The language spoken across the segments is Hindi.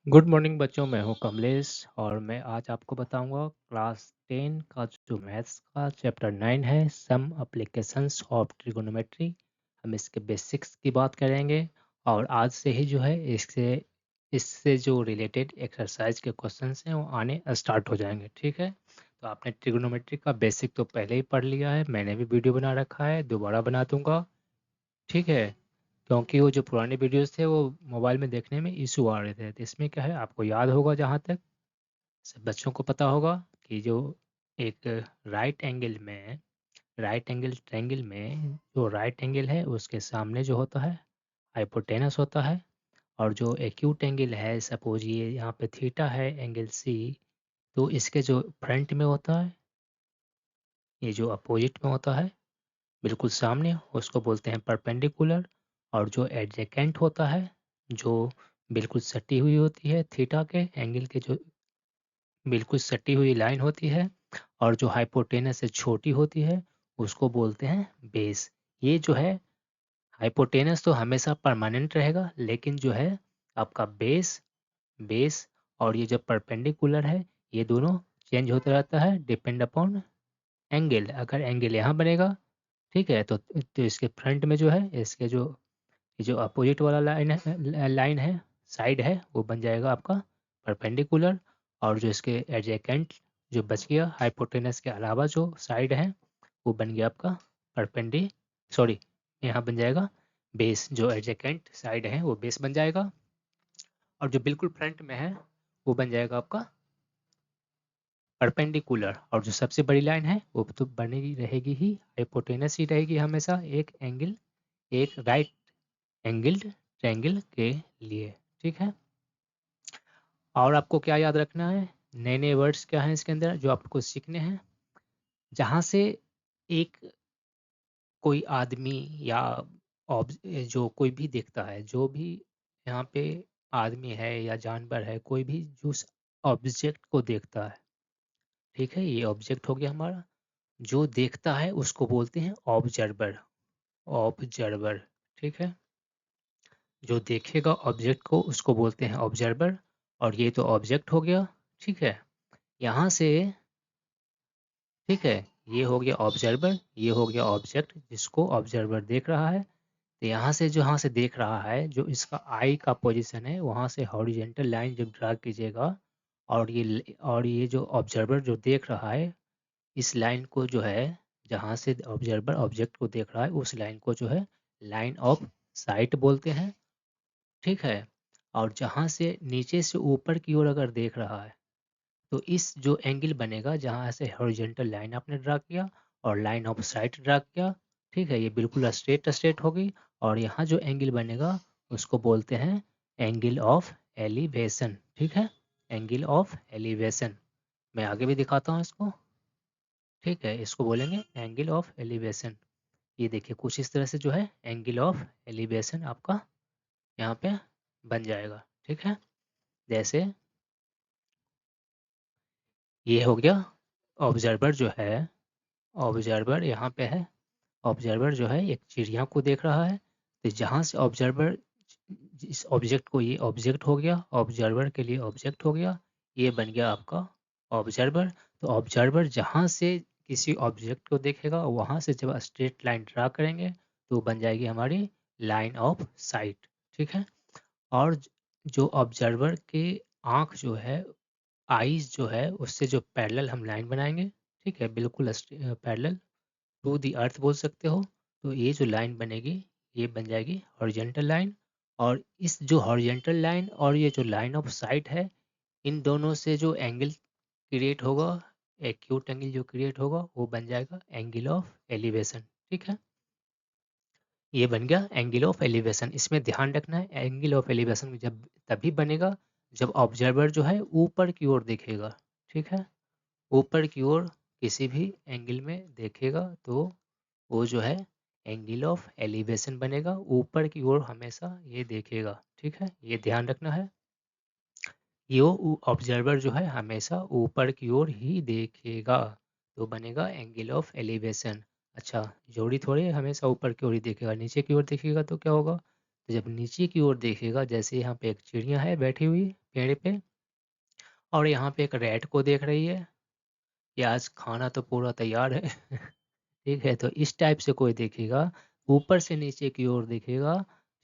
गुड मॉर्निंग बच्चों, मैं हूं कमलेश और मैं आज आपको बताऊंगा क्लास 10 का जो मैथ्स का चैप्टर 9 है, सम एप्लीकेशंस ऑफ ट्रिगोनोमेट्री। हम इसके बेसिक्स की बात करेंगे और आज से ही जो है इससे इससे जो रिलेटेड एक्सरसाइज के क्वेश्चंस हैं वो आने स्टार्ट हो जाएंगे। ठीक है, तो आपने ट्रिगोनोमेट्री का बेसिक तो पहले ही पढ़ लिया है, मैंने भी वीडियो बना रखा है, दोबारा बना दूंगा। ठीक है, क्योंकि वो जो पुराने वीडियोस थे वो मोबाइल में देखने में इशू आ रहे थे, तो इसमें क्या है आपको याद होगा, जहाँ तक सब बच्चों को पता होगा कि जो एक राइट एंगल ट्रायंगल में जो राइट एंगल है उसके सामने जो होता है हाइपोटेनस होता है, और जो एक्यूट एंगल है, सपोज ये यहाँ पे थीटा है, एंगल सी, तो इसके जो फ्रंट में होता है, ये जो अपोजिट में होता है बिल्कुल सामने, उसको बोलते हैं परपेंडिकुलर। और जो एडजेकेंट होता है, जो बिल्कुल सटी हुई होती है थीटा के एंगल के, जो बिल्कुल सटी हुई लाइन होती है और जो हाइपोटेनस से छोटी होती है, उसको बोलते हैं बेस। ये जो है हाइपोटेनस तो हमेशा परमानेंट रहेगा, लेकिन जो है आपका बेस बेस और ये जो परपेंडिकुलर है, ये दोनों चेंज होता रहता है डिपेंड अपॉन एंगल। अगर एंगल यहाँ बनेगा, ठीक है, तो इसके फ्रंट में जो है, इसके जो ये जो अपोजिट वाला लाइन है साइड है, वो बन जाएगा आपका परपेंडिकुलर। और जो इसके एडजेकेंट जो बच गया हाइपोटेनस के अलावा जो साइड है, वो बन गया आपका परपेंडी सॉरी यहाँ बन जाएगा बेस। जो एडजेकेंट साइड है वो बेस बन जाएगा, और जो बिल्कुल फ्रंट में है वो बन जाएगा आपका परपेंडिकुलर। और जो सबसे बड़ी लाइन है वो तो बनी रहेगी ही, हाइपोटेनस ही रहेगी हमेशा, एक राइट एंगल्ड ट्रायंगल के लिए। ठीक है, और आपको क्या याद रखना है, नए नए वर्ड्स क्या हैं इसके अंदर जो आपको सीखने हैं। जहाँ से एक कोई आदमी या जो कोई भी देखता है, जो भी यहाँ पे आदमी है या जानवर है, कोई भी जो उस ऑब्जेक्ट को देखता है, ठीक है, ये ऑब्जेक्ट हो गया हमारा, जो देखता है उसको बोलते हैं ऑब्जर्वर। ऑब्जर्वर, ठीक है, जो देखेगा ऑब्जेक्ट को उसको बोलते हैं ऑब्जर्वर। और ये तो ऑब्जेक्ट हो गया, ठीक है, यहाँ से, ठीक है, ये हो गया ऑब्जर्वर, ये हो गया ऑब्जेक्ट जिसको ऑब्जर्वर देख रहा है। तो यहाँ से जहाँ से देख रहा है, जो इसका आई का पोजीशन है, वहाँ से हॉरिजेंटल लाइन जब ड्रा कीजिएगा, और ये जो ऑब्जर्वर जो देख रहा है, इस लाइन को जो है, जहाँ से ऑब्जर्वर ऑब्जेक्ट को देख रहा है, उस लाइन को जो है लाइन ऑफ साइट बोलते हैं। ठीक है, और जहाँ से नीचे से ऊपर की ओर अगर देख रहा है, तो इस जो एंगल बनेगा, जहाँ से हॉरिजॉन्टल लाइन आपने ड्रा किया और लाइन ऑफ साइट ड्रा किया, ठीक है, ये बिल्कुल स्ट्रेट स्ट्रेट होगी। और यहाँ जो एंगल बनेगा उसको बोलते हैं एंगल ऑफ एलिवेशन। ठीक है, एंगल ऑफ एलिवेशन, मैं आगे भी दिखाता हूँ इसको। ठीक है, इसको बोलेंगे एंगल ऑफ एलिवेशन। ये देखिए कुछ इस तरह से जो है एंगल ऑफ एलिवेशन आपका यहाँ पे बन जाएगा। ठीक है, जैसे ये हो गया ऑब्जर्वर जो है, ऑब्जर्वर यहाँ पे है, ऑब्जर्वर जो है एक चिड़िया को देख रहा है। तो जहाँ से ऑब्जर्वर इस ऑब्जेक्ट को, ये ऑब्जेक्ट हो गया, ऑब्जर्वर के लिए ऑब्जेक्ट हो गया, ये बन गया आपका ऑब्जर्वर। तो ऑब्जर्वर जहाँ से किसी ऑब्जेक्ट को देखेगा, वहाँ से जब स्ट्रेट लाइन ड्रा करेंगे तो बन जाएगी हमारी लाइन ऑफ साइट। ठीक है, और जो ऑब्जर्वर के आँख जो है, आईज जो है, उससे जो पैरेलल हम लाइन बनाएंगे, ठीक है, बिल्कुल पैरेलल टू दी अर्थ बोल सकते हो, तो ये जो लाइन बनेगी ये बन जाएगी हॉरिजेंटल लाइन। और इस जो हॉरिजेंटल लाइन और ये जो लाइन ऑफ साइट है, इन दोनों से जो एंगल क्रिएट होगा, एक्यूट एंगल जो क्रिएट होगा, वो बन जाएगा एंगल ऑफ एलिवेशन। ठीक है, ये बन गया एंगल ऑफ एलिवेशन। इसमें ध्यान रखना है, एंगल ऑफ एलिवेशन जब तभी बनेगा जब ऑब्जर्वर जो है ऊपर की ओर देखेगा। ठीक है, ऊपर की ओर किसी भी एंगल में देखेगा तो वो जो है एंगल ऑफ एलिवेशन बनेगा, ऊपर की ओर हमेशा ये देखेगा। ठीक है, ये ध्यान रखना है, ये ऑब्जर्वर जो है हमेशा ऊपर की ओर ही देखेगा, तो बनेगा एंगल ऑफ एलिवेशन। अच्छा, जोड़ी थोड़ी हमेशा ऊपर की ओर ही देखेगा, नीचे की ओर देखेगा तो क्या होगा, तो जब नीचे की ओर देखेगा, जैसे यहाँ पे एक चिड़िया है बैठी हुई पेड़ पे, और यहाँ पे एक रैट को देख रही है, कि आज खाना तो पूरा तैयार है। ठीक है, तो इस टाइप से कोई देखेगा, ऊपर से नीचे की ओर देखेगा।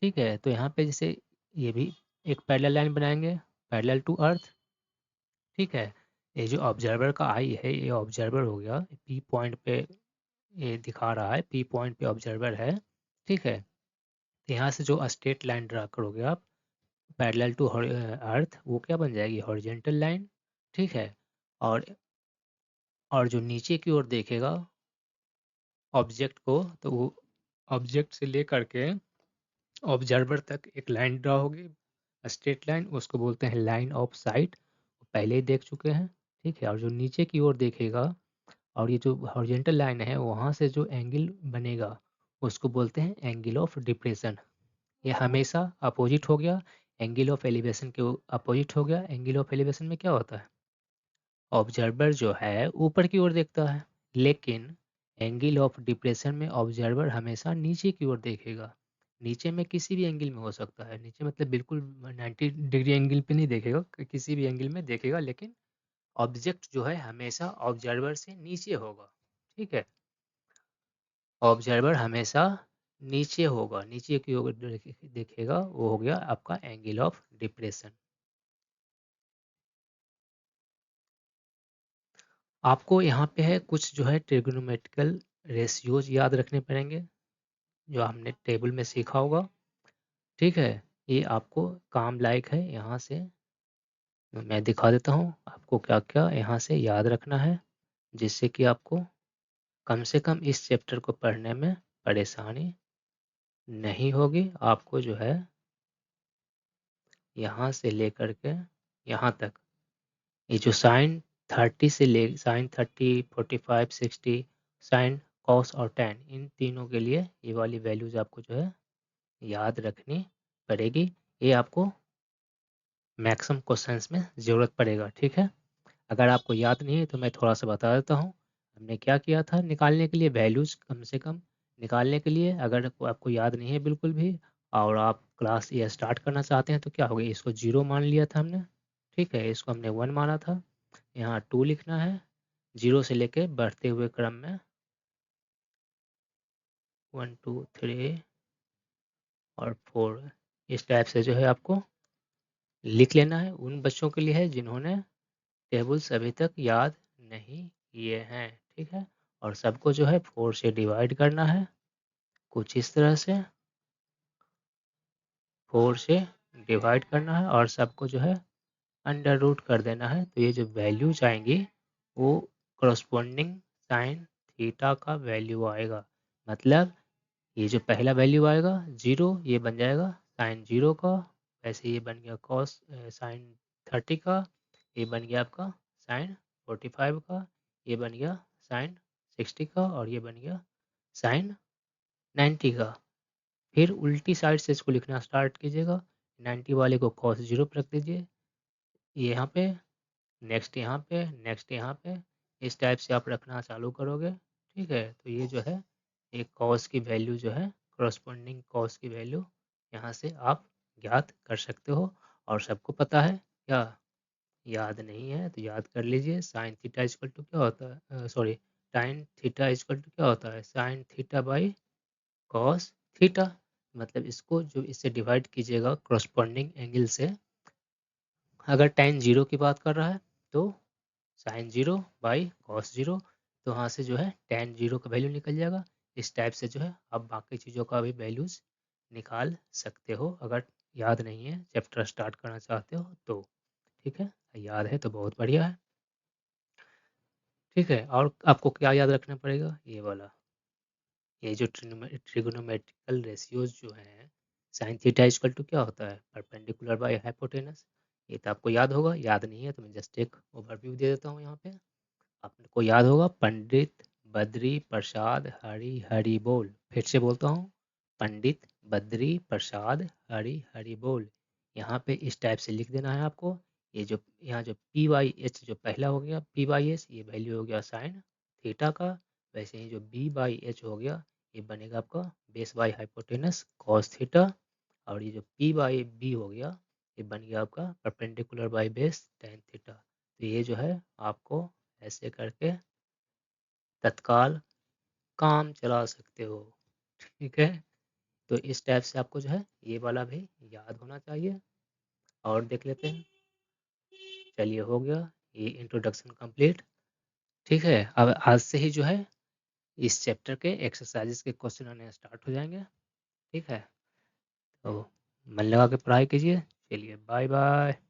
ठीक है, तो यहाँ पे जैसे ये भी एक पैरेलल लाइन बनाएंगे, पैरेलल टू अर्थ। ठीक है, ये जो ऑब्जर्वर का आई है, ये ऑब्जर्वर हो गया, पी पॉइंट पे ये दिखा रहा है, पी पॉइंट पे ऑब्जर्वर है। ठीक है, तो यहाँ से जो स्ट्रेट लाइन ड्रा करोगे आप पैरेलल टू अर्थ, वो क्या बन जाएगी, हॉरिजॉन्टल लाइन। ठीक है, और जो नीचे की ओर देखेगा ऑब्जेक्ट को, तो वो ऑब्जेक्ट से लेकर के ऑब्जर्वर तक एक लाइन ड्रा होगी, स्ट्रेट लाइन, उसको बोलते हैं लाइन ऑफ साइट, पहले ही देख चुके हैं। ठीक है, और जो नीचे की ओर देखेगा और ये जो हॉरिजॉन्टल लाइन है, वहाँ से जो एंगल बनेगा उसको बोलते हैं एंगल ऑफ डिप्रेशन। ये हमेशा अपोजिट हो गया, एंगल ऑफ एलिवेशन के अपोजिट हो गया। एंगल ऑफ एलिवेशन में क्या होता है, ऑब्जर्वर जो है ऊपर की ओर देखता है, लेकिन एंगल ऑफ डिप्रेशन में ऑब्जर्वर हमेशा नीचे की ओर देखेगा। नीचे में किसी भी एंगल में हो सकता है, नीचे मतलब बिल्कुल 90 डिग्री एंगल पे नहीं देखेगा, किसी भी एंगल में देखेगा, लेकिन ऑब्जेक्ट जो है हमेशा ऑब्जर्वर से नीचे होगा। ठीक है, ऑब्जर्वर हमेशा नीचे होगा, नीचे की ओर देखेगा, वो हो गया आपका एंगल ऑफ डिप्रेशन। आपको यहाँ पे है कुछ जो है ट्रिग्नोमेट्रिकल रेशियोज याद रखने पड़ेंगे, जो हमने टेबल में सीखा होगा। ठीक है, ये आपको काम लायक है। यहाँ से मैं दिखा देता हूँ आपको क्या क्या यहाँ से याद रखना है, जिससे कि आपको कम से कम इस चैप्टर को पढ़ने में परेशानी नहीं होगी। आपको जो है यहाँ से लेकर के यहाँ तक, ये जो साइन 30 से ले साइन 30, 45, 60, साइन, कॉस और टैन, इन तीनों के लिए ये वाली वैल्यूज आपको जो है याद रखनी पड़ेगी। ये आपको मैक्सिमम क्वेश्चंस में ज़रूरत पड़ेगा। ठीक है, अगर आपको याद नहीं है तो मैं थोड़ा सा बता देता हूँ हमने क्या किया था निकालने के लिए वैल्यूज, कम से कम निकालने के लिए। अगर आपको याद नहीं है बिल्कुल भी, और आप क्लास ये स्टार्ट करना चाहते हैं, तो क्या होगा, इसको 0 मान लिया था हमने। ठीक है, इसको हमने 1 माना था, यहाँ 2 लिखना है, 0 से लेके बढ़ते हुए क्रम में 1 2 3 और 4, इस टाइप से जो है आपको लिख लेना है। उन बच्चों के लिए है जिन्होंने टेबल्स अभी तक याद नहीं किए हैं। ठीक है, और सबको जो है 4 से डिवाइड करना है, कुछ इस तरह से 4 से डिवाइड करना है, और सबको जो है अंडर रूट कर देना है। तो ये जो वैल्यूज आएंगी वो करस्पॉन्डिंग साइन थीटा का वैल्यू आएगा। मतलब ये जो पहला वैल्यू आएगा 0, ये बन जाएगा साइन 0 का, वैसे ये बन गया कॉस साइन 30 का, ये बन गया आपका साइन 45 का, ये बन गया साइन 60 का, और ये बन गया साइन 90 का। फिर उल्टी साइड से इसको लिखना स्टार्ट कीजिएगा, 90 वाले को कॉस 0 पर रख दीजिए, ये यहाँ पे, नेक्स्ट यहाँ पे, नेक्स्ट यहाँ पे, इस टाइप से आप रखना चालू करोगे। ठीक है, तो ये जो है एक कॉस की वैल्यू जो है, करस्पॉन्डिंग कॉस की वैल्यू यहाँ से आप ज्ञात कर सकते हो। और सबको पता है क्या, याद नहीं है तो याद कर लीजिए, साइन थीटा इक्वल टू क्या होता है, सॉरी, टाइन थीटा इक्वल टू क्या होता है, sine theta by cos theta. मतलब इसको जो इससे डिवाइड कीजिएगा करस्पॉन्डिंग एंगल से, अगर tan 0 की बात कर रहा है तो साइन 0 बाई कॉस 0, तो वहाँ से जो है tan 0 का वैल्यू निकल जाएगा। इस टाइप से जो है आप बाकी चीज़ों का भी वैल्यूज निकाल सकते हो, अगर याद नहीं है चैप्टर स्टार्ट करना चाहते हो तो। ठीक है, याद है तो बहुत बढ़िया है। ठीक है, और आपको क्या याद रखना पड़ेगा, ये वाला, ये जो ट्रिगोनोमेट्रिकल रेशियोज जो हैं, साइन थीटा इक्वल टू क्या होता है, परपेंडिकुलर बाय हाइपोटेनस। ये तो आपको याद होगा, याद नहीं है तो मैं जस्ट एक ओवरव्यू दे देता हूँ यहाँ पे, आपको याद होगा। पंडित बद्री प्रसाद हरि हरि बोल, फिर से बोलता हूँ, पंडित बद्री प्रसाद हरि हरि बोल। यहाँ पे इस टाइप से लिख देना है आपको। ये जो यहाँ जो पी वाई एच जो पहला हो गया पी वाई एच, ये वैल्यू हो गया साइन थीटा का। वैसे ही जो बी बाई एच हो गया, ये बनेगा आपका base by hypotenuse cos theta. और ये जो P बाई B हो गया, ये बन गया आपका perpendicular by base tan theta. तो ये जो है आपको ऐसे करके तत्काल काम चला सकते हो, ठीक है। तो इस टाइप से आपको जो है ये वाला भी याद होना चाहिए। और देख लेते हैं। चलिए हो गया ये इंट्रोडक्शन कंप्लीट, ठीक है। अब आज से ही जो है इस चैप्टर के एक्सरसाइजेस के क्वेश्चन आने स्टार्ट हो जाएंगे, ठीक है। तो मन लगा के पढ़ाई कीजिए। चलिए बाय बाय।